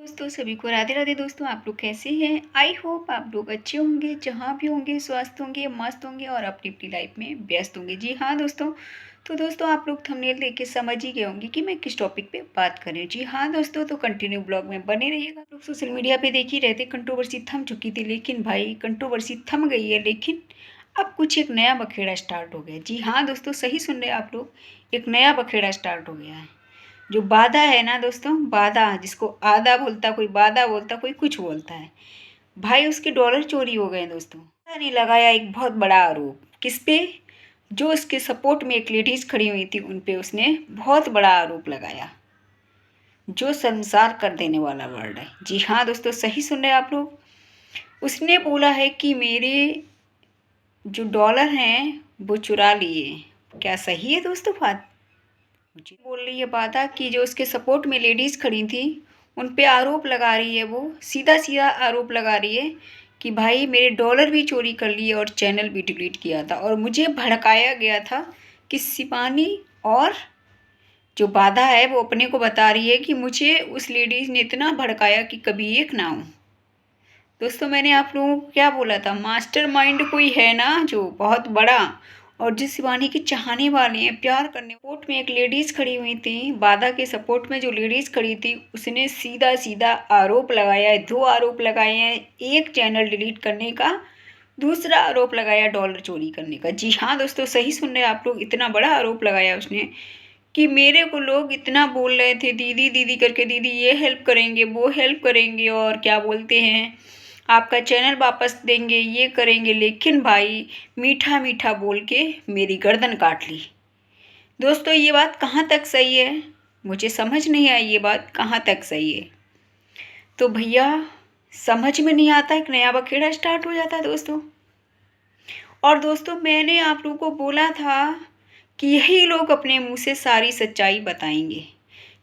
दोस्तों सभी को राधे राधे। दोस्तों आप लोग कैसे हैं? आई होप आप लोग अच्छे होंगे, जहाँ भी होंगे स्वस्थ होंगे, मस्त होंगे और अपनी अपनी लाइफ में व्यस्त होंगे। जी हाँ दोस्तों, तो दोस्तों आप लोग थंबनेल देख के समझ ही गए होंगे कि मैं किस टॉपिक पे बात कर रही हूँ। जी हाँ दोस्तों, तो कंटिन्यू ब्लॉग में बने रहिएगा। आप लोग सोशल मीडिया पे देख ही रहते, कंट्रोवर्सी थम चुकी थी, लेकिन भाई कंट्रोवर्सी थम गई है, लेकिन अब कुछ एक नया बखेड़ा स्टार्ट हो गया। जी हाँ दोस्तों, सही सुन रहे हैं आप लोग, एक नया बखेड़ा स्टार्ट हो गया है। जो बाधा है ना दोस्तों, बाधा जिसको आधा बोलता, कोई बाधा बोलता, कोई कुछ बोलता है, भाई उसके डॉलर चोरी हो गए दोस्तों। पता नहीं, लगाया एक बहुत बड़ा आरोप किस पे? जो उसके सपोर्ट में एक लेडीज खड़ी हुई थी उन पे उसने बहुत बड़ा आरोप लगाया, जो शर्मसार कर देने वाला वर्ड है। जी हाँ दोस्तों, सही सुन रहे हैं आप लोग। उसने बोला है कि मेरे जो डॉलर हैं वो चुरा लिए। क्या सही है दोस्तों बात? मुझे बोल रही है बाधा कि जो उसके सपोर्ट में लेडीज़ खड़ी थी उन पे आरोप लगा रही है, वो सीधा सीधा आरोप लगा रही है कि भाई मेरे डॉलर भी चोरी कर लिए और चैनल भी डिलीट किया था, और मुझे भड़काया गया था कि शिवानी और जो बाधा है वो अपने को बता रही है कि मुझे उस लेडीज़ ने इतना भड़काया कि कभी एक ना हूँ। दोस्तों मैंने आप लोगों को क्या बोला था, मास्टरमाइंड कोई है ना जो बहुत बड़ा, और जिस शिवानी के चाहने वाले हैं, प्यार करने। सपोर्ट में एक लेडीज खड़ी हुई थी, बाधा के सपोर्ट में जो लेडीज खड़ी थी उसने सीधा सीधा आरोप लगाया है, दो आरोप लगाए हैं, एक चैनल डिलीट करने का, दूसरा आरोप लगाया डॉलर चोरी करने का। जी हाँ दोस्तों, सही सुन रहे हैं आप लोग, इतना बड़ा आरोप लगाया उसने कि मेरे को लोग इतना बोल रहे थे दीदी दीदी करके, दीदी ये हेल्प करेंगे वो हेल्प करेंगे और क्या बोलते हैं आपका चैनल वापस देंगे, ये करेंगे, लेकिन भाई मीठा मीठा बोल के मेरी गर्दन काट ली। दोस्तों ये बात कहाँ तक सही है? मुझे समझ नहीं आई ये बात कहाँ तक सही है। तो भैया समझ में नहीं आता, एक नया बखेड़ा स्टार्ट हो जाता है दोस्तों। और दोस्तों मैंने आप लोगों को बोला था कि यही लोग अपने मुंह से सारी सच्चाई बताएंगे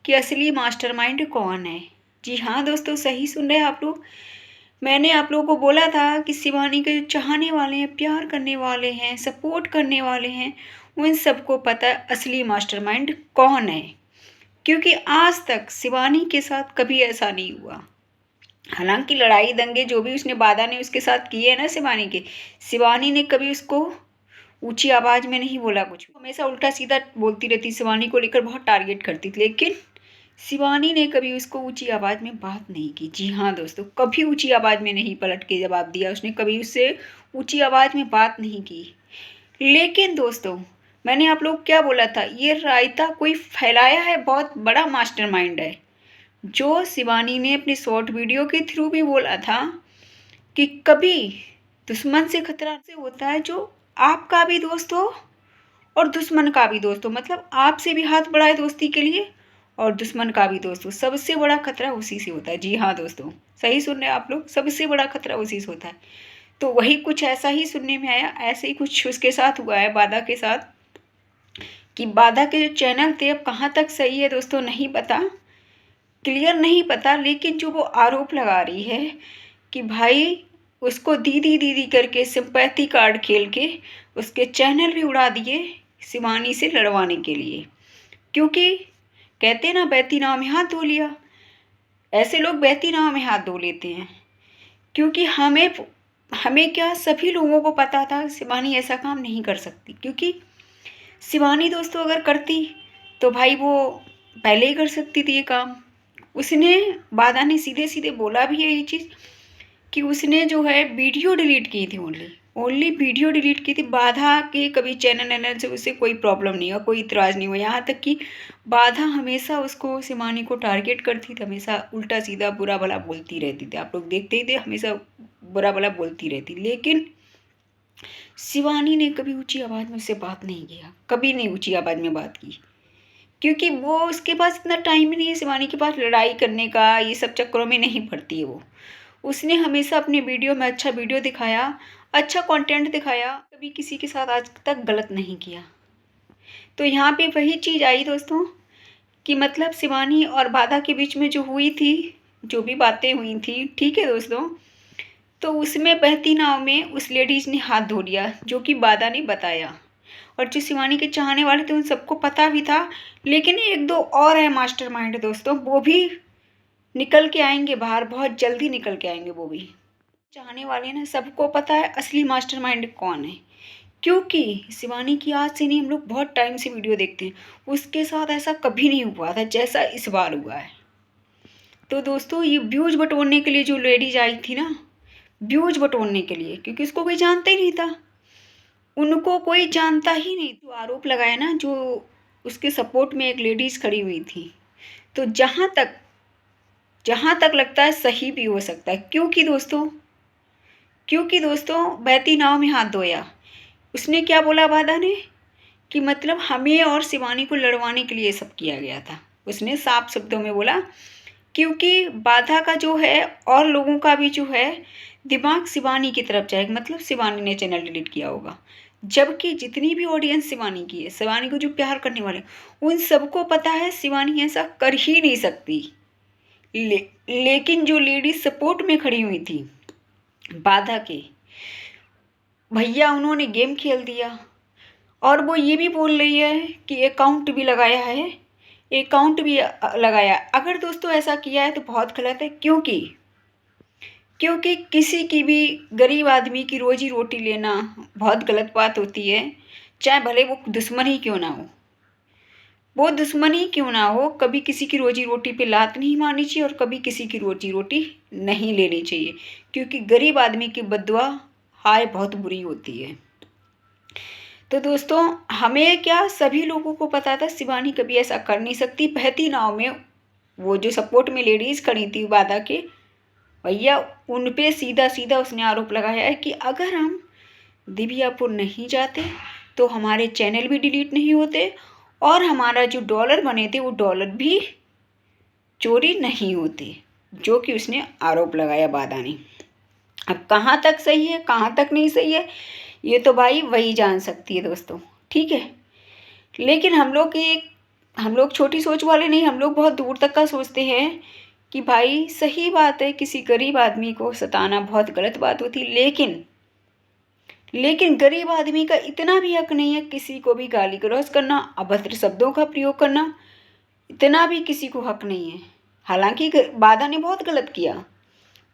कि असली मास्टरमाइंड कौन है। जी हाँ दोस्तों, सही सुन रहे हैं आप लोग। मैंने आप लोगों को बोला था कि शिवानी के जो चाहने वाले हैं, प्यार करने वाले हैं, सपोर्ट करने वाले हैं, उन सबको पता है असली मास्टरमाइंड कौन है, क्योंकि आज तक शिवानी के साथ कभी ऐसा नहीं हुआ। हालांकि लड़ाई दंगे जो भी उसने बाधा ने उसके साथ किए ना शिवानी के, शिवानी ने कभी उसको ऊंची आवाज में नहीं बोला, कुछ हमेशा उल्टा सीधा बोलती रहती, शिवानी को लेकर बहुत टारगेट करती थी, लेकिन शिवानी ने कभी उसको ऊंची आवाज में बात नहीं की। जी हाँ दोस्तों, कभी ऊंची आवाज में नहीं पलट के जवाब दिया उसने, कभी उससे ऊंची आवाज में बात नहीं की। लेकिन दोस्तों मैंने आप लोग क्या बोला था, ये रायता कोई फैलाया है, बहुत बड़ा मास्टरमाइंड है। जो शिवानी ने अपने शॉर्ट वीडियो के थ्रू भी बोला था कि कभी दुश्मन से खतरा से होता है जो आपका भी दोस्त हो और दुश्मन का भी दोस्त हो, मतलब आपसे भी हाथ बढ़ाए दोस्ती के लिए और दुश्मन का भी दोस्त हो, सबसे बड़ा खतरा उसी से होता है। जी हाँ दोस्तों, सही सुन रहे हैं आप लोग, सबसे बड़ा खतरा उसी से होता है। तो वही कुछ ऐसा ही सुनने में आया, ऐसे ही कुछ उसके साथ हुआ है बाधा के साथ, कि बाधा के जो चैनल थे, अब कहाँ तक सही है दोस्तों नहीं पता, क्लियर नहीं पता, लेकिन जो वो आरोप लगा रही है कि भाई उसको दीदी दीदी करके सिंपैथी कार्ड खेल के उसके चैनल भी उड़ा दिए शिवानी से लड़वाने के लिए, क्योंकि कहते ना बहती नाव में हाथ धो लिया, ऐसे लोग बहती नाव में हाथ धो लेते हैं। क्योंकि हमें हमें क्या, सभी लोगों को पता था शिवानी ऐसा काम नहीं कर सकती, क्योंकि शिवानी दोस्तों अगर करती तो भाई वो पहले ही कर सकती थी ये काम। उसने, बाधा ने सीधे सीधे बोला भी है ये चीज़ कि उसने जो है वीडियो डिलीट की थी, ओनली ओनली वीडियो डिलीट की थी। बाधा के कभी चैनल वैनल से उससे कोई प्रॉब्लम नहीं हुआ, कोई इतराज़ नहीं हुआ, यहाँ तक कि बाधा हमेशा उसको शिवानी को टारगेट करती थी, हमेशा उल्टा सीधा बुरा भला बोलती रहती थी, आप लोग देखते ही थे, हमेशा बुरा भला बोलती रहती, लेकिन शिवानी ने कभी ऊंची आवाज़ में उससे बात नहीं किया, कभी नहीं ऊंची आवाज़ में बात की, क्योंकि वो उसके पास इतना टाइम ही नहीं है शिवानी के पास लड़ाई करने का, ये सब चक्करों में नहीं पड़ती है वो। उसने हमेशा अपने वीडियो में अच्छा वीडियो दिखाया, अच्छा कंटेंट दिखाया, कभी किसी के साथ आज तक गलत नहीं किया। तो यहाँ पे वही चीज़ आई दोस्तों कि मतलब शिवानी और बाधा के बीच में जो हुई थी, जो भी बातें हुई थी, ठीक है दोस्तों, तो उसमें बहती नाव में उस लेडीज ने हाथ धो लिया, जो कि बाधा ने बताया, और जो शिवानी के चाहने वाले थे उन सबको पता भी था, लेकिन एक दो और है मास्टरमाइंड दोस्तों, वो भी निकल के आएंगे बाहर, बहुत जल्दी निकल के आएंगे वो भी। चाहने वाले ना सबको पता है असली मास्टरमाइंड कौन है, क्योंकि शिवानी की आज से नहीं, हम लोग बहुत टाइम से वीडियो देखते हैं, उसके साथ ऐसा कभी नहीं हुआ था जैसा इस बार हुआ है। तो दोस्तों ये व्यूज बटोरने के लिए जो लेडीज आई थी ना, व्यूज बटोरने के लिए, क्योंकि उसको कोई जानता ही नहीं था, उनको कोई जानता ही नहीं। जो आरोप लगाया ना, जो उसके सपोर्ट में एक लेडीज खड़ी हुई थी, तो जहाँ तक लगता है सही भी हो सकता है, क्योंकि दोस्तों बहती नाव में हाथ धोया। उसने क्या बोला बाधा ने, कि मतलब हमें और शिवानी को लड़वाने के लिए ये सब किया गया था। उसने साफ शब्दों में बोला, क्योंकि बाधा का जो है और लोगों का भी जो है दिमाग शिवानी की तरफ जाएगा, मतलब शिवानी ने चैनल डिलीट किया होगा। जबकि जितनी भी ऑडियंस शिवानी की है, शिवानी को जो प्यार करने वाले, उन सबको पता है शिवानी ऐसा कर ही नहीं सकती। लेकिन जो लेडीज सपोर्ट में खड़ी हुई थी बाधा के, भैया उन्होंने गेम खेल दिया। और वो ये भी बोल रही है कि अकाउंट भी लगाया है, लगाया। अगर दोस्तों ऐसा किया है तो बहुत गलत है, क्योंकि किसी की भी गरीब आदमी की रोजी रोटी लेना बहुत गलत बात होती है, चाहे भले वो दुश्मन ही क्यों ना हो। कभी किसी की रोजी रोटी पे लात नहीं मारनी चाहिए और कभी किसी की रोजी रोटी नहीं लेनी चाहिए, क्योंकि गरीब आदमी की बद्दुआ हाय बहुत बुरी होती है। तो दोस्तों हमें क्या, सभी लोगों को पता था शिवानी कभी ऐसा कर नहीं सकती। बहती नाव में वो जो सपोर्ट में लेडीज़ खड़ी थी बाधा के भैया, उन पे सीधा सीधा उसने आरोप लगाया है कि अगर हम दिव्यापुर नहीं जाते तो हमारे चैनल भी डिलीट नहीं होते और हमारा जो डॉलर बने थे वो डॉलर भी चोरी नहीं होते, जो कि उसने आरोप लगाया बाधा ने। अब कहाँ तक सही है कहाँ तक नहीं सही है ये तो भाई वही जान सकती है दोस्तों, ठीक है। लेकिन हम लोग छोटी सोच वाले नहीं, हम लोग बहुत दूर तक का सोचते हैं कि भाई सही बात है, किसी गरीब आदमी को सताना बहुत गलत बात होती, लेकिन गरीब आदमी का इतना भी हक नहीं है किसी को भी गाली गलौज करना, अभद्र शब्दों का प्रयोग करना, इतना भी किसी को हक नहीं है। हालांकि बाधा ने बहुत गलत किया,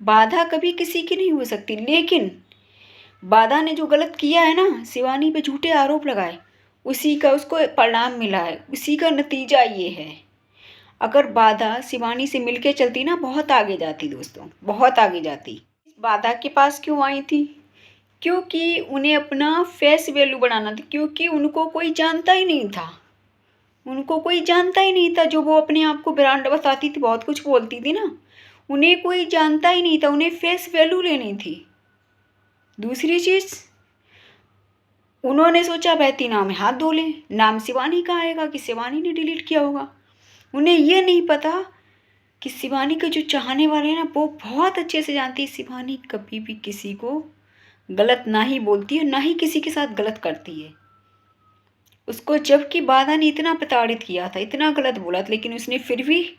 बाधा कभी किसी की नहीं हो सकती, लेकिन बाधा ने जो गलत किया है ना, शिवानी पे झूठे आरोप लगाए, उसी का उसको परिणाम मिला है, उसी का नतीजा ये है। अगर बाधा शिवानी से मिलके चलती ना, बहुत आगे जाती दोस्तों, बहुत आगे जाती। बाधा के पास क्यों आई थी, क्योंकि उन्हें अपना फेस वैल्यू बढ़ाना था, क्योंकि उनको कोई जानता ही नहीं था, जो वो अपने आप को ब्रांड बताती थी, बहुत कुछ बोलती थी ना, उन्हें कोई जानता ही नहीं था, उन्हें फेस वैल्यू लेनी थी। दूसरी चीज़, उन्होंने सोचा बहती नाव में हाथ धो लें, नाम शिवानी का आएगा कि शिवानी ने डिलीट किया होगा। उन्हें ये नहीं पता कि शिवानी के जो चाहने वाले हैं ना, वो बहुत अच्छे से जानती है शिवानी कभी भी किसी को गलत ना ही बोलती है, ना ही किसी के साथ गलत करती है। उसको जबकि बाधा ने इतना प्रताड़ित किया था, इतना गलत बोला था, लेकिन उसने फिर भी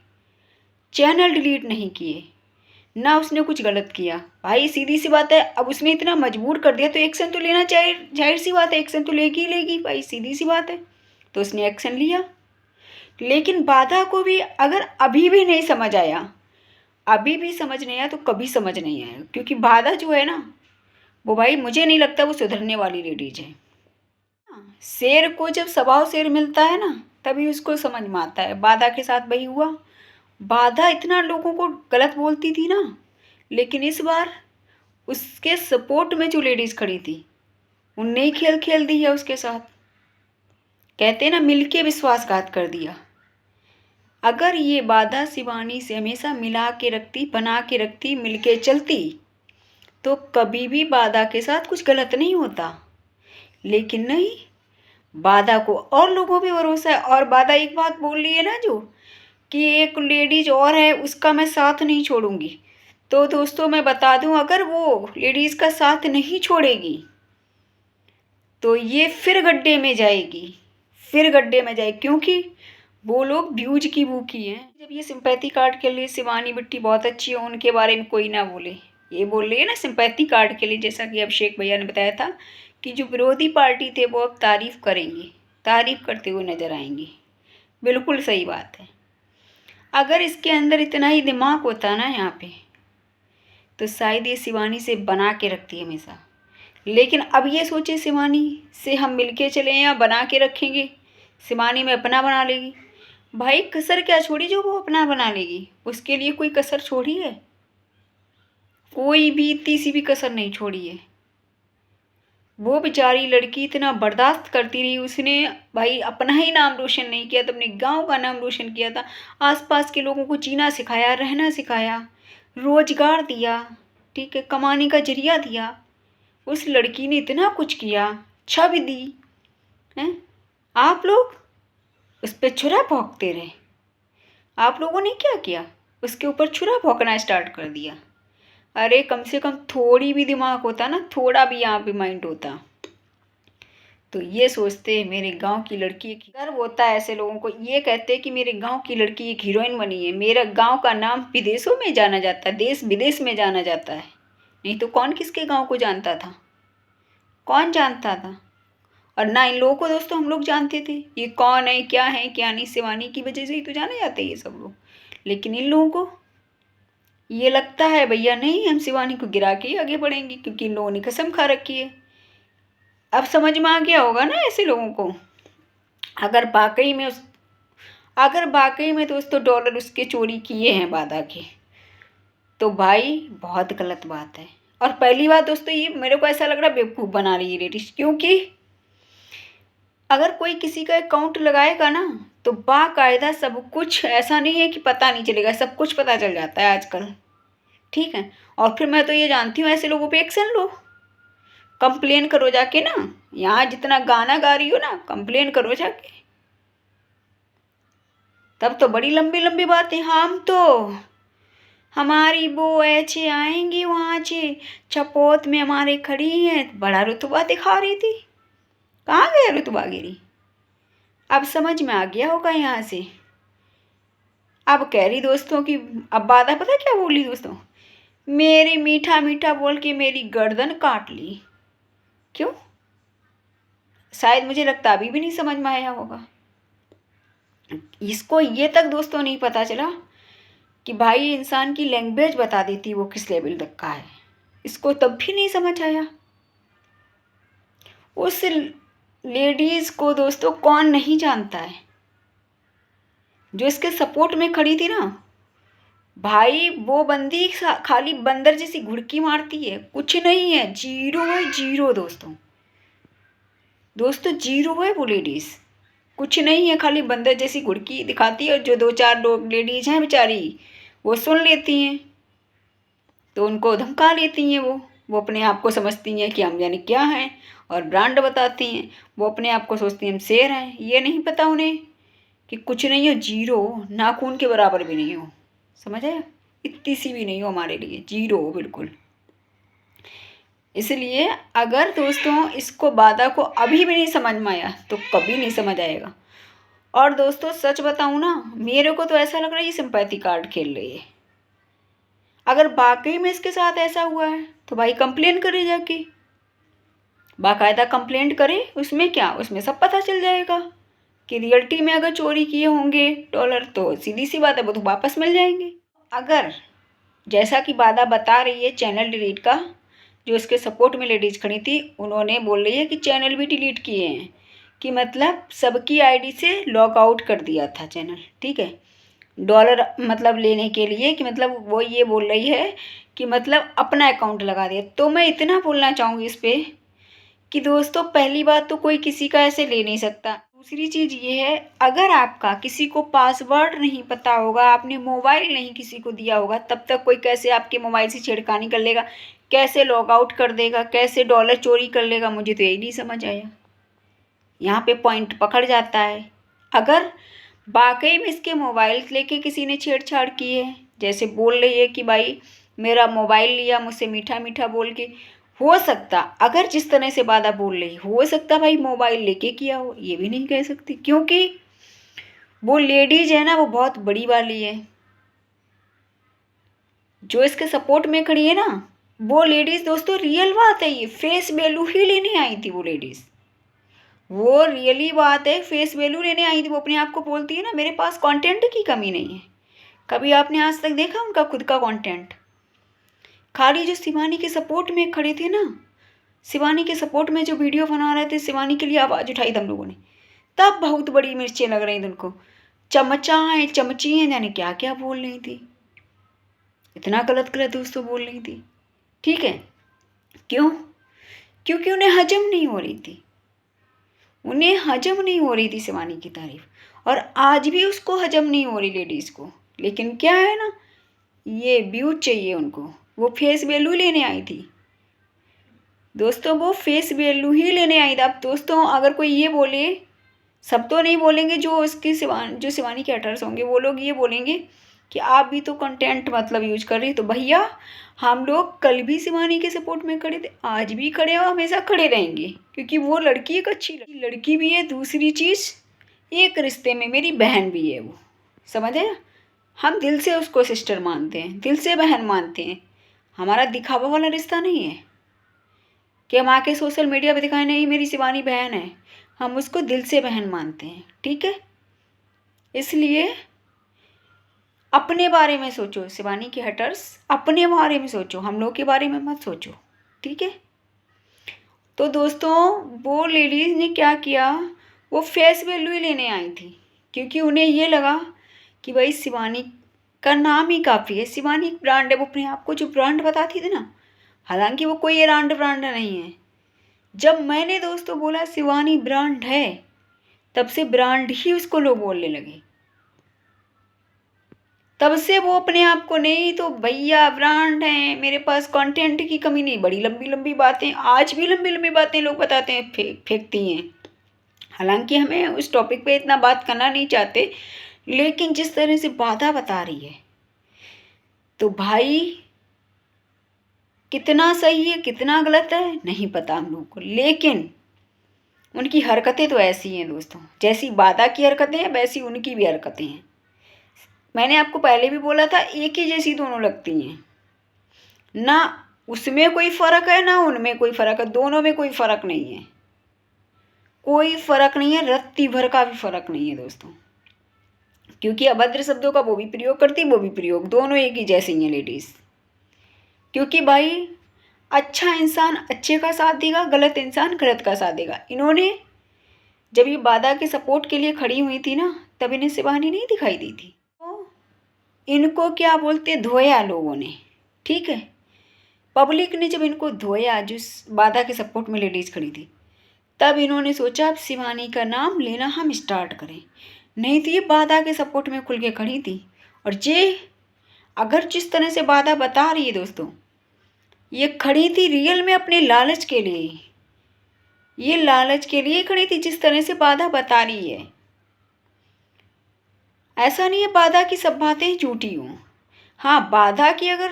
चैनल डिलीट नहीं किए, ना उसने कुछ गलत किया। भाई सीधी सी बात है, अब उसने इतना मजबूर कर दिया तो एक्शन तो लेना चाहिए, जाहिर सी बात है, एक्शन तो लेगी भाई, सीधी सी बात है। तो उसने एक्शन लिया। लेकिन बाधा को भी अगर अभी भी नहीं समझ आया, तो कभी समझ नहीं आया, क्योंकि बाधा जो है ना, वो भाई मुझे नहीं लगता वो सुधरने वाली लेडीज है। शेर को जब सवाओ शेर मिलता है ना, तभी उसको समझ में आता है। बाधा के साथ वही हुआ, बाधा इतना लोगों को गलत बोलती थी ना, लेकिन इस बार उसके सपोर्ट में जो लेडीज खड़ी थी उनने ही खेल खेल दी है उसके साथ। कहते हैं ना, मिलके विश्वासघात कर दिया। अगर ये बाधा शिवानी से हमेशा मिला के रखती, बना के रखती, मिलके चलती, तो कभी भी बाधा के साथ कुछ गलत नहीं होता। लेकिन नहीं, बाधा को और लोगों पे भरोसा है, और बाधा एक बात बोल रही है ना, जो कि एक लेडीज और है उसका मैं साथ नहीं छोड़ूंगी। तो दोस्तों मैं बता दूं, अगर वो लेडीज का साथ नहीं छोड़ेगी तो ये फिर गड्ढे में जाएगी, क्योंकि वो लोग व्यूज की भूखी हैं। जब ये सिंपैथी कार्ड के लिए शिवानी बिट्टी बहुत अच्छी है, उनके बारे में कोई ना बोले, ये बोल रही है ना सिंपैथी कार्ड के लिए, जैसा कि अभिषेक भैया ने बताया था कि जो विरोधी पार्टी थे वो अब तारीफ करेंगे, तारीफ करते हुए नजर आएंगे। बिल्कुल सही बात है। अगर इसके अंदर इतना ही दिमाग होता ना यहाँ पे, तो शायद ये शिवानी से बना के रखती हमेशा। लेकिन अब ये सोचे शिवानी से हम मिलके चले या बना के रखेंगे, शिवानी में अपना बना लेगी। भाई कसर क्या छोड़ी जो वो अपना बना लेगी? उसके लिए कोई कसर छोड़ी है? कोई भी इतनी सी भी कसर नहीं छोड़ी है। वो बेचारी लड़की इतना बर्दाश्त करती रही, उसने भाई अपना ही नाम रोशन नहीं किया तो अपने गांव का नाम रोशन किया था। आसपास के लोगों को जीना सिखाया, रहना सिखाया, रोजगार दिया, ठीक है, कमाने का जरिया दिया। उस लड़की ने इतना कुछ किया, छवि दी हैं। आप लोग उस पर छुरा भोंकते रहे। आप लोगों ने क्या किया? उसके ऊपर छुरा भोंकना स्टार्ट कर दिया। अरे कम से कम थोड़ी भी दिमाग होता ना, थोड़ा भी यहाँ पे माइंड होता, तो ये सोचते मेरे गांव की लड़की, गर्व होता है ऐसे लोगों को। ये कहते कि मेरे गांव की लड़की एक हीरोइन बनी है, मेरा गांव का नाम विदेशों में जाना जाता है, देश विदेश में जाना जाता है। नहीं तो कौन किसके गांव को जानता था? कौन जानता था? और ना इन लोगों को दोस्तों हम लोग जानते थे ये कौन है क्या नहीं। शिवानी की वजह से ही तो जाने जाते हैं ये सब लोग। लेकिन इन लोगों को ये लगता है भैया नहीं, हम शिवानी को गिरा के ही आगे बढ़ेंगे, क्योंकि इन लोगों ने कसम खा रखी है। अब समझ में आ गया होगा ना ऐसे लोगों को। अगर वाकई में दोस्तों डॉलर उसके चोरी किए हैं बादा के, तो भाई बहुत गलत बात है। और पहली बात दोस्तों, ये मेरे को ऐसा लग रहा है बेवकूफ़ बना रही है लेडीज, क्योंकि अगर कोई किसी का अकाउंट लगाएगा ना तो बाकायदा सब कुछ, ऐसा नहीं है कि पता नहीं चलेगा, सब कुछ पता चल जाता है आजकल, ठीक है। और फिर मैं तो ये जानती हूँ ऐसे लोगों पे एक्शन लो, कंप्लेन करो जाके ना, यहाँ जितना गाना गा रही हो ना कंप्लेन करो जाके। तब तो बड़ी लंबी लंबी बातें, हम तो हमारी वो ऐसे आएंगी वहाँ से छपोत में हमारे खड़ी हैं, बड़ा रुतबा दिखा रही थी। कहाँ गया रुतबा गिरी? अब समझ में आ गया होगा यहाँ से। अब कह रही दोस्तों कि अब बाधा पता क्या बोली दोस्तों, मेरी मीठा मीठा बोल के मेरी गर्दन काट ली। क्यों? शायद मुझे लगता अभी भी नहीं समझ में आया होगा इसको। ये तक दोस्तों नहीं पता चला कि भाई इंसान की लैंग्वेज बता देती वो किस लेवल तक का है। इसको तब भी नहीं समझ आया। उस लेडीज़ को दोस्तों कौन नहीं जानता है, जो इसके सपोर्ट में खड़ी थी ना। भाई वो बंदी खाली बंदर जैसी घुड़की मारती है, कुछ नहीं है, जीरो है, जीरो दोस्तों। जीरो है वो लेडीज़, कुछ नहीं है, खाली बंदर जैसी घुड़की दिखाती है। और जो दो चार लोग लेडीज़ हैं बेचारी, वो सुन लेती हैं तो उनको धमका लेती हैं। वो अपने आप को समझती हैं कि हम जाने क्या हैं और ब्रांड बताती हैं। वो अपने आप को सोचती हैं हम शेर हैं। ये नहीं पता उन्हें कि कुछ नहीं हो, जीरो, नाखून के बराबर भी नहीं हो। समझ आया? इतनी सी भी नहीं हो हमारे लिए, जीरो हो बिल्कुल। इसलिए अगर दोस्तों इसको बाधा को अभी भी नहीं समझ में आया तो कभी नहीं समझ आएगा। और दोस्तों सच बताऊँ ना, मेरे को तो ऐसा लग रहा है ये सिंपैथी कार्ड खेल रही है। अगर वाकई में इसके साथ ऐसा हुआ है तो भाई कंप्लेन करे जाके, बाकायदा कंप्लेंट करे। उसमें क्या, उसमें सब पता चल जाएगा कि रियलिटी में अगर चोरी किए होंगे डॉलर तो सीधी सी बात है वो तो वापस मिल जाएंगे। अगर जैसा कि बाधा बता रही है चैनल डिलीट का, जो इसके सपोर्ट में लेडीज़ खड़ी थी उन्होंने बोल रही है कि चैनल भी डिलीट किए हैं, कि मतलब सबकी आईडी से लॉग आउट कर दिया था चैनल, ठीक है, डॉलर मतलब लेने के लिए, कि मतलब वो ये बोल रही है कि मतलब अपना अकाउंट लगा दिया। तो मैं इतना बोलना चाहूँगी इस पर कि दोस्तों पहली बात तो कोई किसी का ऐसे ले नहीं सकता। दूसरी चीज़ ये है, अगर आपका किसी को पासवर्ड नहीं पता होगा, आपने मोबाइल नहीं किसी को दिया होगा, तब तक कोई कैसे आपके मोबाइल से छेड़खानी कर लेगा, कैसे लॉग आउट कर देगा, कैसे डॉलर चोरी कर लेगा, मुझे तो यही नहीं समझ आया। यहाँ पे पॉइंट पकड़ जाता है। अगर वाकई में इसके मोबाइल लेके किसी ने छेड़छाड़ की है, जैसे बोल रही है कि भाई मेरा मोबाइल लिया मुझसे मीठा मीठा बोल के, हो सकता, अगर जिस तरह से बाधा बोल रही, हो सकता भाई मोबाइल लेके किया हो, ये भी नहीं कह सकती, क्योंकि वो लेडीज है ना वो बहुत बड़ी वाली है। जो इसके सपोर्ट में खड़ी है ना वो लेडीज दोस्तों, रियल बात है, ये फेस वैल्यू ही लेने आई थी वो लेडीज। वो रियली बात है, फेस वैल्यू लेने आई थी। वो अपने आप को बोलती है ना मेरे पास कंटेंट की कमी नहीं है, कभी आपने आज तक देखा उनका खुद का कंटेंट? खाली जो शिवानी के सपोर्ट में खड़े थे ना, शिवानी के सपोर्ट में जो वीडियो बना रहे थे, शिवानी के लिए आवाज़ उठाई थी हम लोगों ने, तब बहुत बड़ी मिर्चें लग रही थी उनको। चमचाएँ चमची हैं, जाने क्या क्या बोल रही थी, इतना गलत गलत दोस्तों बोल रही थी। ठीक है, क्यों? क्योंकि उन्हें हजम नहीं हो रही थी, उन्हें हजम नहीं हो रही थी शिवानी की तारीफ, और आज भी उसको हजम नहीं हो रही लेडीज़ को। लेकिन क्या है ना, ये व्यूज चाहिए उनको, वो फेस वैल्यू लेने आई थी दोस्तों, वो फेस वैल्यू ही लेने आई थी। अब दोस्तों अगर कोई ये बोले, सब तो नहीं बोलेंगे, जो उसकी जो शिवानी के हटर्स होंगे वो लोग ये बोलेंगे कि आप भी तो कंटेंट मतलब यूज कर रही, तो भैया हम लोग कल भी शिवानी के सपोर्ट में खड़े थे, आज भी खड़े और हमेशा खड़े रहेंगे, क्योंकि वो लड़की एक अच्छी लड़की भी है। दूसरी चीज़, एक रिश्ते में मेरी बहन भी है, वो समझे, हम दिल से उसको सिस्टर मानते हैं, दिल से बहन मानते हैं। हमारा दिखावा वाला रिश्ता नहीं है कि हम आके सोशल मीडिया पे दिखाएं नहीं मेरी शिवानी बहन है, हम उसको दिल से बहन मानते हैं। ठीक है, इसलिए अपने बारे में सोचो, शिवानी के हटर्स अपने बारे में सोचो, हम लोग के बारे में मत सोचो। ठीक है, तो दोस्तों वो लेडीज़ ने क्या किया, वो फेस वैल्यू ही लेने आई थी, क्योंकि उन्हें ये लगा कि भाई शिवानी का नाम ही काफ़ी है, शिवानी एक ब्रांड है, वो अपने आप को जो ब्रांड बताती थी ना, हालांकि वो कोई ब्रांड नहीं है। जब मैंने दोस्तों बोला शिवानी ब्रांड है, तब से ब्रांड ही उसको लोग बोलने लगे, तब से वो अपने आप को नहीं तो भैया ब्रांड है, मेरे पास कंटेंट की कमी नहीं। बड़ी लंबी लंबी बातें, आज भी लंबी लंबी बातें लोग बताते हैं, फेंकती हैं। हालांकि हमें उस टॉपिक पे इतना बात करना नहीं चाहते, लेकिन जिस तरह से बाधा बता रही है, तो भाई कितना सही है कितना गलत है नहीं पता हम लोग को, लेकिन उनकी हरकतें तो ऐसी हैं दोस्तों, जैसी बाधा की हरकतें हैं वैसी उनकी भी हरकतें हैं। मैंने आपको पहले भी बोला था, एक ही जैसी दोनों लगती हैं, ना उसमें कोई फ़र्क है ना उनमें कोई फ़र्क है, दोनों में कोई फ़र्क नहीं है, कोई फ़र्क नहीं है, रत्ती भर का भी फ़र्क नहीं है दोस्तों। क्योंकि अभद्र शब्दों का वो भी प्रयोग करती, वो भी प्रयोग, दोनों एक ही जैसी हैं लेडीज़। क्योंकि भाई अच्छा इंसान अच्छे का साथ देगा, गलत इंसान गलत का साथ देगा। इन्होंने जब ये बाधा के सपोर्ट के लिए खड़ी हुई थी ना, तब इन्हें शिवानी नहीं दिखाई दी थी, तो इनको क्या बोलते, धोया लोगों ने। ठीक है, पब्लिक ने जब इनको धोया, जिस बाधा के सपोर्ट में लेडीज़ खड़ी थी, तब इन्होंने सोचा अब शिवानी का नाम लेना हम स्टार्ट करें। नहीं तो ये बाधा के सपोर्ट में खुल के खड़ी थी, और ये अगर जिस तरह से बाधा बता रही है दोस्तों, ये खड़ी थी रियल में अपने लालच के लिए, ये लालच के लिए खड़ी थी, जिस तरह से बाधा बता रही है। ऐसा नहीं है बाधा की सब बातें झूठी हों, हाँ बाधा की अगर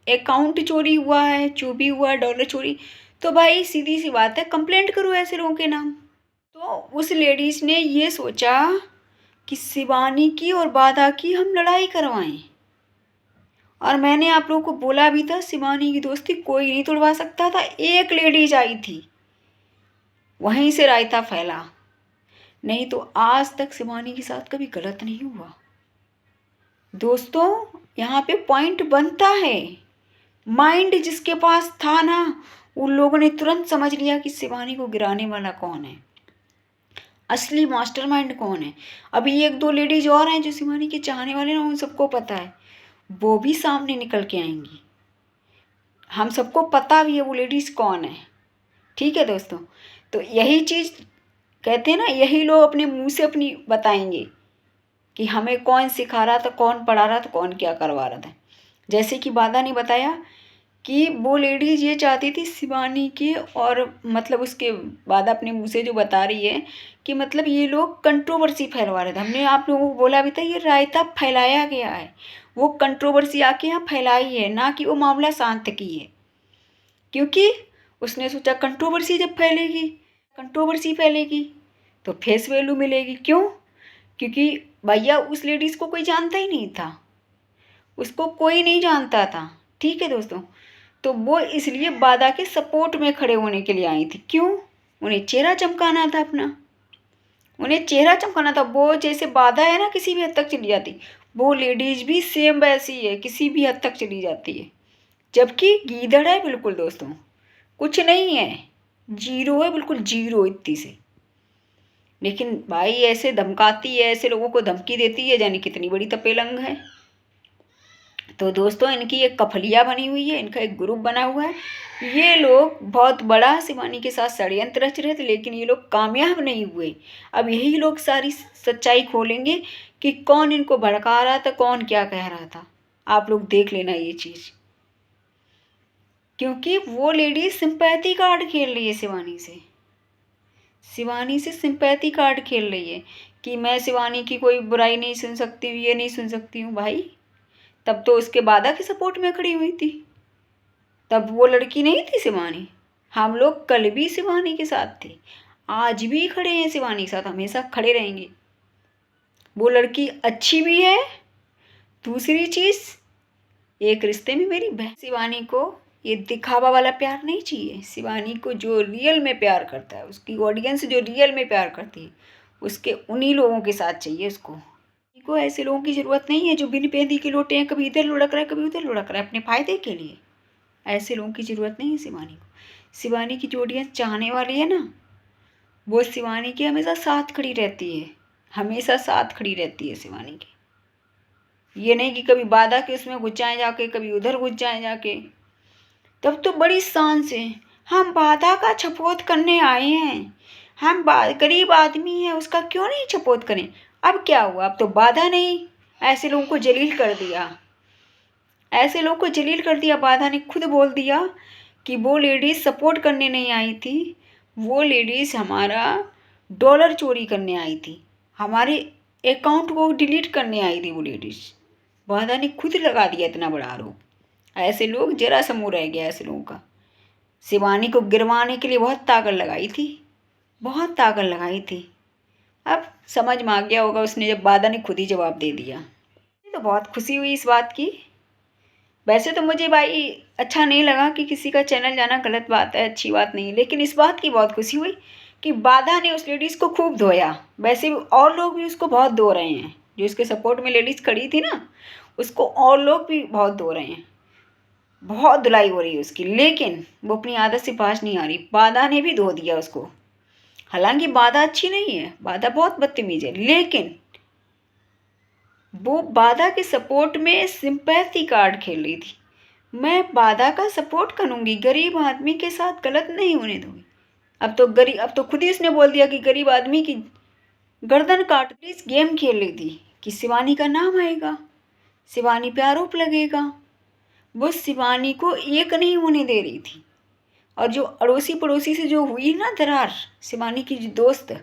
अकाउंट चोरी हुआ है, जो भी हुआ डॉलर चोरी, तो भाई सीधी सी बात है कंप्लेंट करो ऐसे लोगों के नाम। तो उस लेडीज़ ने ये सोचा कि शिवानी की और बाधा की हम लड़ाई करवाएं, और मैंने आप लोगों को बोला भी था शिवानी की दोस्ती कोई नहीं तोड़वा सकता था। एक लेडीज आई थी, वहीं से रायता फैला, नहीं तो आज तक शिवानी के साथ कभी गलत नहीं हुआ दोस्तों। यहाँ पे पॉइंट बनता है, माइंड जिसके पास था ना, उन लोगों ने तुरंत समझ लिया कि शिवानी को गिराने वाला कौन है, असली मास्टरमाइंड कौन है। अभी एक दो लेडीज और हैं जो शिवानी के चाहने वाले ना, उन सबको पता है, वो भी सामने निकल के आएंगी, हम सबको पता भी है वो लेडीज़ कौन है। ठीक है दोस्तों, तो यही चीज़ कहते हैं ना, यही लोग अपने मुंह से अपनी बताएंगे कि हमें कौन सिखा रहा था, कौन पढ़ा रहा था, कौन क्या करवा रहा था। जैसे कि बाधा ने बताया कि वो लेडीज़ ये चाहती थी शिवानी की, और मतलब उसके बाद अपने मुँह से जो बता रही है कि मतलब ये लोग कंट्रोवर्सी फैलवा रहे थे। हमने आप लोगों को बोला भी था ये रायता फैलाया गया है, वो कंट्रोवर्सी आके यहाँ फैलाई है, ना कि वो मामला शांत की है। क्योंकि उसने सोचा कंट्रोवर्सी जब फैलेगी, कंट्रोवर्सी फैलेगी तो फेस वैल्यू मिलेगी। क्यों? क्योंकि भैया उस लेडीज़ को कोई जानता ही नहीं था, उसको कोई नहीं जानता था। ठीक है दोस्तों, तो वो इसलिए बाधा के सपोर्ट में खड़े होने के लिए आई थी। क्यों? उन्हें चेहरा चमकाना था अपना, उन्हें चेहरा चमकाना था। वो जैसे बाधा है ना, किसी भी हद तक चली जाती, वो लेडीज भी सेम वैसी है, किसी भी हद तक चली जाती है, जबकि गीदड़ है बिल्कुल दोस्तों, कुछ नहीं है, जीरो है, बिल्कुल जीरो इतनी से। लेकिन भाई ऐसे धमकाती है, ऐसे लोगों को धमकी देती है, जानी कितनी बड़ी तपेलंग है। तो दोस्तों इनकी एक कफलिया बनी हुई है, इनका एक ग्रुप बना हुआ है। ये लोग बहुत बड़ा शिवानी के साथ षड्यंत्र रच रहे थे, लेकिन ये लोग कामयाब नहीं हुए। अब यही लोग सारी सच्चाई खोलेंगे कि कौन इनको भड़का रहा था, कौन क्या कह रहा था। आप लोग देख लेना ये चीज़, क्योंकि वो लेडी सिंपैथी कार्ड खेल रही है शिवानी से, शिवानी से सिंपैथी कार्ड खेल रही है कि मैं शिवानी की कोई बुराई नहीं सुन सकती हूँ, ये नहीं सुन सकती हूँ। भाई तब तो उसके बादा के सपोर्ट में खड़ी हुई थी, तब वो लड़की नहीं थी शिवानी। हम लोग कल भी शिवानी के साथ थे, आज भी खड़े हैं शिवानी के साथ, हमेशा खड़े रहेंगे। वो लड़की अच्छी भी है। दूसरी चीज़, एक रिश्ते में मेरी बहन। शिवानी को ये दिखावा वाला प्यार नहीं चाहिए, शिवानी को जो रियल में प्यार करता है, उसकी ऑडियंस जो रियल में प्यार करती है, उसके उन्हीं लोगों के साथ चाहिए उसको। को ऐसे लोगों की ज़रूरत नहीं है जो बिन पेंदी के लोटे हैं, कभी इधर लुढ़क रहा है कभी उधर लुढ़क रहा है अपने फ़ायदे के लिए। ऐसे लोगों की ज़रूरत नहीं है शिवानी को। शिवानी की जो ऑडियंस चाहने वाली है ना, वो शिवानी के हमेशा साथ खड़ी रहती है, हमेशा साथ खड़ी रहती है शिवानी के। ये नहीं कि कभी बाधा के उसमें घुस जाए जाके, कभी उधर घुस जाए जाके। तब तो बड़ी शान से हम बाधा का छपोत करने आए हैं, हम गरीब आदमी हैं, उसका क्यों नहीं छपोत करें। अब क्या हुआ, अब तो बाधा नहीं, ऐसे लोगों को जलील कर दिया, ऐसे लोगों को जलील कर दिया। बाधा ने खुद बोल दिया कि वो लेडीज़ सपोर्ट करने नहीं आई थी, वो लेडीज़ हमारा डॉलर चोरी करने आई थी, हमारे अकाउंट को डिलीट करने आई थी वो लेडीज़। बाधा ने खुद लगा दिया इतना बड़ा आरोप। ऐसे लोग जरा सा मुँह रह गया ऐसे लोगों का। शिवानी को गिरवाने के लिए बहुत ताकत लगाई थी, बहुत ताकत लगाई थी। अब समझ में आ गया होगा उसने, जब बाधा ने खुद ही जवाब दे दिया। तो बहुत खुशी हुई इस बात की। वैसे तो मुझे भाई अच्छा नहीं लगा कि किसी का चैनल जाना गलत बात है, अच्छी बात नहीं, लेकिन इस बात की बहुत खुशी हुई कि बाधा ने उस लेडीज़ को खूब धोया। वैसे भी और लोग भी उसको बहुत धो रहे हैं, जो इसके सपोर्ट में लेडीज़ खड़ी थी ना, उसको और लोग भी बहुत धो रहे हैं, बहुत धुलाई हो रही है उसकी, लेकिन वो अपनी आदत से बाज नहीं आ रही। बाधा ने भी धो दिया उसको। हालांकि बाधा अच्छी नहीं है, बाधा बहुत बदतमीज है, लेकिन वो बाधा के सपोर्ट में सिंपैथी कार्ड खेल रही थी। मैं बाधा का सपोर्ट करूंगी, गरीब आदमी के साथ गलत नहीं होने दूंगी। अब तो खुद ही उसने बोल दिया कि गरीब आदमी की गर्दन काट। इस गेम खेल रही थी कि शिवानी का नाम आएगा, शिवानी पे आरोप लगेगा। वो शिवानी को एक नहीं होने दे रही थी। और जो अड़ोसी पड़ोसी से जो हुई ना दरार, शिवानी की जो दोस्त,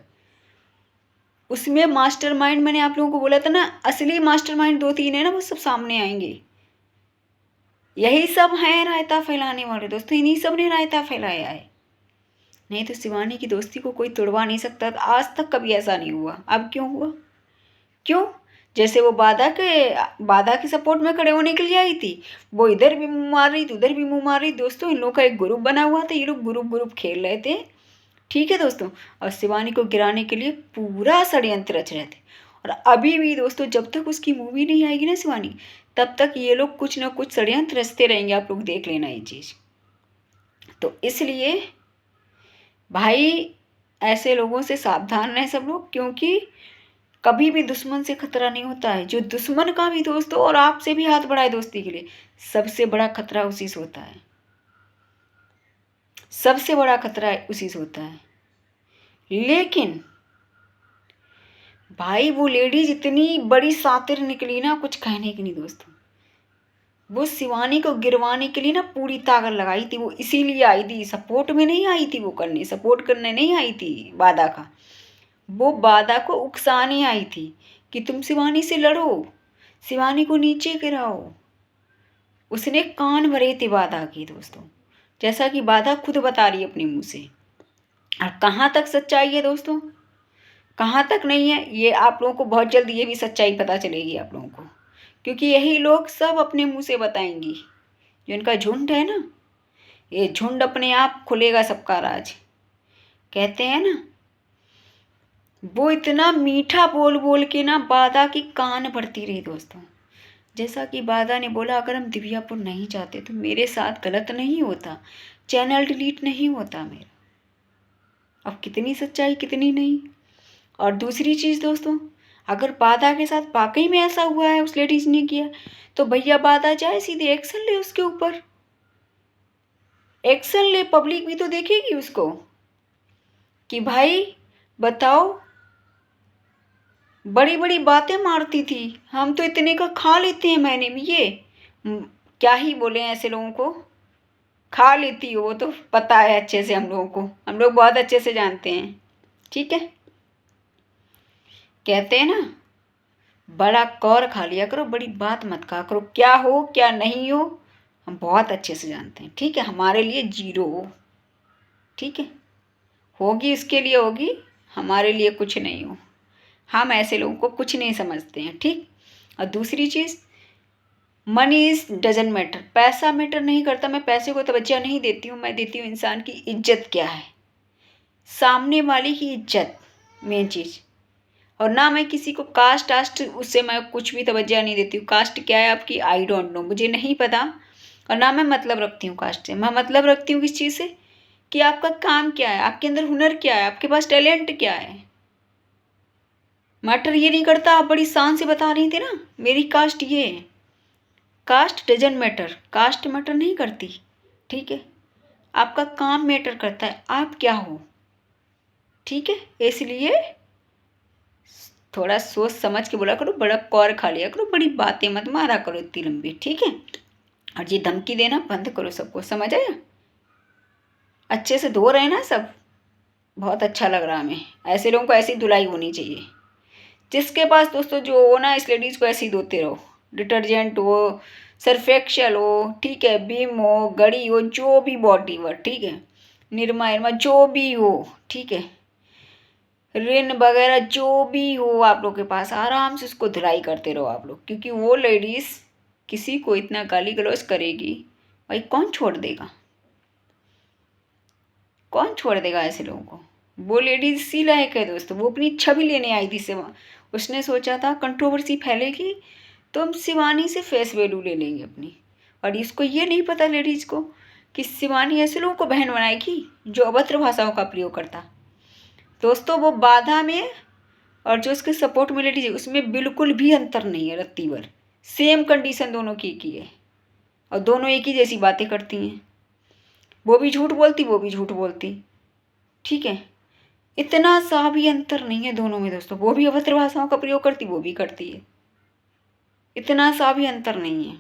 उसमें मास्टरमाइंड, मैंने आप लोगों को बोला था ना, असली मास्टरमाइंड दो तीन है ना, वो सब सामने आएंगे। यही सब हैं रायता फैलाने वाले दोस्तों, इन्हीं सब ने रायता फैलाया है। नहीं तो शिवानी की दोस्ती को कोई तोड़वा नहीं सकता, आज तक कभी ऐसा नहीं हुआ। अब क्यों हुआ, क्यों? जैसे वो बाधा के सपोर्ट में खड़े होने के लिए आई थी, वो इधर भी मुंह मार रही थी, उधर भी मुंह मार रही। दोस्तों इन लोगों का एक ग्रुप बना हुआ था, ये लोग ग्रुप खेल रहे थे, ठीक है दोस्तों। और शिवानी को गिराने के लिए पूरा षड्यंत्र रच रहे थे। और अभी भी दोस्तों, जब तक उसकी मूवी नहीं आएगी ना शिवानी, तब तक ये लोग कुछ ना कुछ षड्यंत्र रचते रहेंगे। आप लोग देख लेना ये चीज़। तो इसलिए भाई ऐसे लोगों से सावधान रहें सब लोग, क्योंकि कभी भी दुश्मन से खतरा नहीं होता है। जो दुश्मन का भी दोस्त हो और आपसे भी हाथ बढ़ाए दोस्ती के लिए, सबसे बड़ा खतरा उसी से होता है, सबसे बड़ा खतरा उसी से होता है। लेकिन भाई वो लेडीज इतनी बड़ी शातिर निकली ना, कुछ कहने की नहीं दोस्तों। वो शिवानी को गिरवाने के लिए ना पूरी ताकत लगाई थी। वो इसीलिए आई थी, सपोर्ट में नहीं आई थी, वो करने सपोर्ट करने नहीं आई थी बाधा का। वो बाधा को उकसाने आई थी कि तुम शिवानी से लड़ो, शिवानी को नीचे गिराओ। उसने कान भरे थे बाधा की दोस्तों, जैसा कि बाधा खुद बता रही है अपने मुंह से। और कहाँ तक सच्चाई है दोस्तों, कहाँ तक नहीं है, ये आप लोगों को बहुत जल्द ये भी सच्चाई पता चलेगी आप लोगों को, क्योंकि यही लोग सब अपने मुंह से बताएंगी। जो इनका झुंड है ना, ये झुंड अपने आप खुलेगा सबका राज। कहते हैं ना, वो इतना मीठा बोल बोल के ना बाधा की कान भरती रही दोस्तों। जैसा कि बाधा ने बोला, अगर हम दिव्यापुर नहीं जाते तो मेरे साथ गलत नहीं होता, चैनल डिलीट नहीं होता मेरा। अब कितनी सच्चाई कितनी नहीं। और दूसरी चीज़ दोस्तों, अगर बाधा के साथ वाकई में ऐसा हुआ है, उस लेडीज ने किया, तो भैया बाधा जाए सीधे एक्शन ले उसके ऊपर, एक्शन ले। पब्लिक भी तो देखेगी उसको कि भाई बताओ, बड़ी बड़ी बातें मारती थी, हम तो इतने का खा लेते हैं महीने में ये। क्या ही बोले ऐसे लोगों को, खा लेती हो वो तो पता है अच्छे से हम लोगों को, हम लोग बहुत अच्छे से जानते हैं। ठीक है, कहते हैं ना, बड़ा कौर खा लिया करो, बड़ी बात मत कहा करो, क्या हो क्या नहीं हो हम बहुत अच्छे से जानते हैं। ठीक है, हमारे लिए जीरो हो। ठीक है, होगी उसके लिए होगी, हमारे लिए कुछ नहीं हो। हम ऐसे लोगों को कुछ नहीं समझते हैं। ठीक। और दूसरी चीज़, मनी इज डजन मैटर, पैसा मैटर नहीं करता। मैं पैसे को तवज्जो नहीं देती हूँ, मैं देती हूँ इंसान की इज्जत क्या है, सामने वाले की इज्जत मेन चीज़। और ना मैं किसी को कास्ट आस्ट उससे मैं कुछ भी तवज्जो नहीं देती हूँ। कास्ट क्या है आपकी, आई डोंट नो, मुझे नहीं पता। और ना मैं मतलब रखती हूँ कास्ट से, मैं मतलब रखती हूँ किस चीज़ से, कि आपका काम क्या है, आपके अंदर हुनर क्या है, आपके पास टैलेंट क्या है। मैटर ये नहीं करता। आप बड़ी शान से बता रही थी ना मेरी कास्ट ये है, caste doesn't matter, caste matter नहीं करती। ठीक है, आपका काम मैटर करता है, आप क्या हो। ठीक है, इसलिए थोड़ा सोच समझ के बोला करो, बड़ा कौर खा लिया करो, बड़ी बातें मत मारा करो इतनी लंबी। ठीक है, और ये धमकी देना बंद करो सबको, समझ आया। अच्छे से धो रहे हैं ना सब, बहुत अच्छा लग रहा हमें। ऐसे लोगों को ऐसी धुलाई होनी चाहिए। जिसके पास दोस्तों जो हो ना, इस लेडीज़ को ऐसे ही धोते रहो। डिटर्जेंट हो, सर्फ एक्सेल हो, ठीक है, बीम हो, गड़ी हो, जो भी बॉडी वर्क, ठीक है, निरमा इरमा जो भी हो, ठीक है, रिन वगैरह जो भी हो आप लोग के पास, आराम से उसको धुलाई करते रहो आप लोग। क्योंकि वो लेडीज़ किसी को इतना गाली गलौज करेगी, भाई कौन छोड़ देगा, कौन छोड़ देगा ऐसे लोगों को। वो लेडीज इसी लायक है दोस्तों, वो अपनी छवि लेने आई थी सिवा। उसने सोचा था कंट्रोवर्सी फैलेगी तो हम शिवानी से फेस वैल्यू ले लेंगे अपनी। और इसको ये नहीं पता लेडीज़ को कि शिवानी ऐसे लोगों को बहन बनाएगी जो अभद्र भाषाओं का प्रयोग करता। दोस्तों वो बाधा में और जो उसके सपोर्ट में लेडीज है उसमें बिल्कुल भी अंतर नहीं है रत्ती भर। सेम कंडीशन दोनों की एक ही है और दोनों एक ही जैसी बातें करती हैं। वो भी झूठ बोलती, वो भी झूठ बोलती। ठीक है, इतना सा भी अंतर नहीं है दोनों में दोस्तों। वो भी अभद्र भाषाओं का प्रयोग करती, वो भी करती है, इतना सा भी अंतर नहीं है।